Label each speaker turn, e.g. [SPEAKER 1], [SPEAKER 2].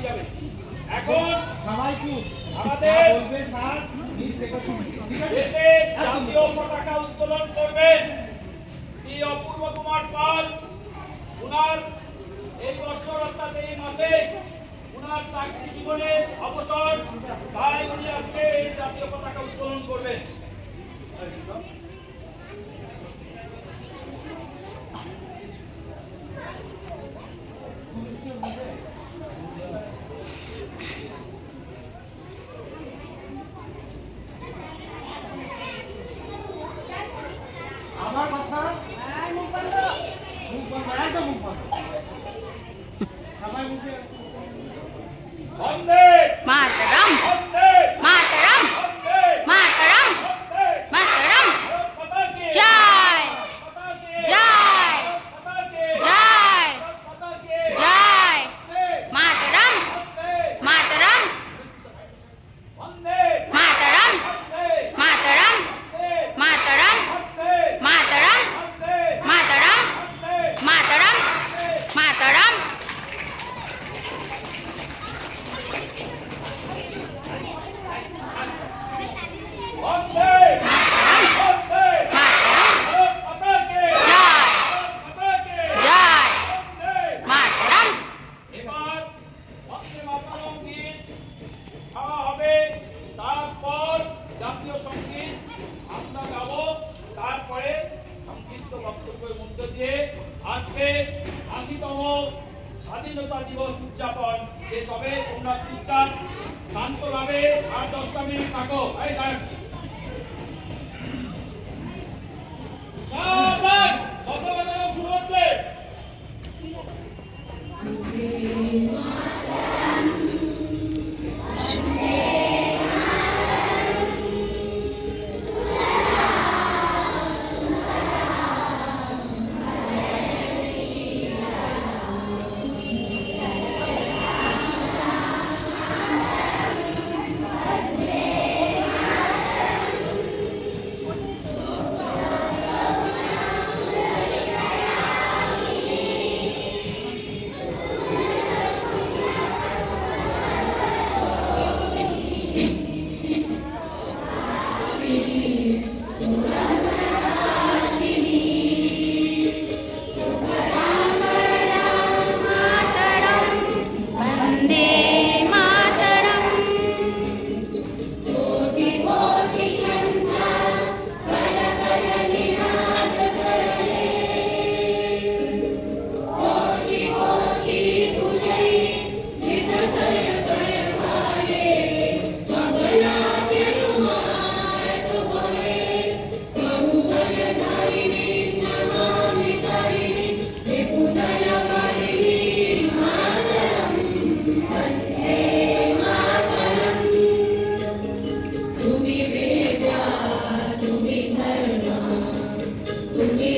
[SPEAKER 1] যাবে। এখন
[SPEAKER 2] সবাই চুপ,
[SPEAKER 1] আমাদের
[SPEAKER 2] বলবে স্যার সেটা শুনুন, ঠিক আছে?
[SPEAKER 1] দেশে জাতীয় পতাকা উত্তোলন করবেন শ্রী অপূর্ব কুমার পাল। উনার এই বছর অর্থাৎ এই মাসে উনার চাকরি জীবনের অবসর, তাই উনি আজকে এই জাতীয় পতাকা উত্তোলন করবেন।
[SPEAKER 2] আমার কথা মুখ বন্ধ, একদম মুখ বন্ধ, সবাই মুখে
[SPEAKER 1] বন্দে
[SPEAKER 3] মাতরম,
[SPEAKER 1] বন্দে
[SPEAKER 3] মাতরম,
[SPEAKER 1] বন্দে
[SPEAKER 3] মাতরম,
[SPEAKER 1] বন্দে
[SPEAKER 3] মাতরম।
[SPEAKER 1] ভারত মাতা কি
[SPEAKER 3] জয়,
[SPEAKER 1] ভারত মাতা কি
[SPEAKER 3] জয়,
[SPEAKER 1] ভারত মাতা কি
[SPEAKER 3] জয়,
[SPEAKER 1] ভারত মাতা কি
[SPEAKER 3] জয়।
[SPEAKER 1] বন্দে
[SPEAKER 3] মাতরম,
[SPEAKER 1] বন্দে
[SPEAKER 3] মাতরম,
[SPEAKER 1] বন্দে
[SPEAKER 3] মাতরম,
[SPEAKER 1] বন্দে
[SPEAKER 3] মাতরম,
[SPEAKER 1] বন্দে
[SPEAKER 3] মাতরম,
[SPEAKER 1] বন্দে
[SPEAKER 3] মাতরম,
[SPEAKER 1] বন্দে
[SPEAKER 3] মাতরম,
[SPEAKER 1] বন্দে
[SPEAKER 3] মাতরম, মাতরম।
[SPEAKER 1] বন্দে বন্দে
[SPEAKER 3] মাতরম,
[SPEAKER 1] ভারত মাতা কি
[SPEAKER 3] জয়,
[SPEAKER 1] ভারত মাতা কি
[SPEAKER 3] জয়।
[SPEAKER 1] বন্দে
[SPEAKER 3] মাতরম।
[SPEAKER 1] এবার বন্দে মাতরম গীত গাওয়া হবে, তারপর জাতীয় সঙ্গীত আমরা গাবো, তারপরে সংক্ষিপ্ত বক্তব্যের মধ্য দিয়ে আজকে ৮০তম স্বাধীনতা দিবস উদযাপন শেষ হবে। তোমরা চুপচাপ শান্তভাবে আর 10টা মিনিট থাকো। এই সাহেব সবাই শতবাদন শুরু হচ্ছে।
[SPEAKER 3] वन्दे मातरम्।
[SPEAKER 4] তুমি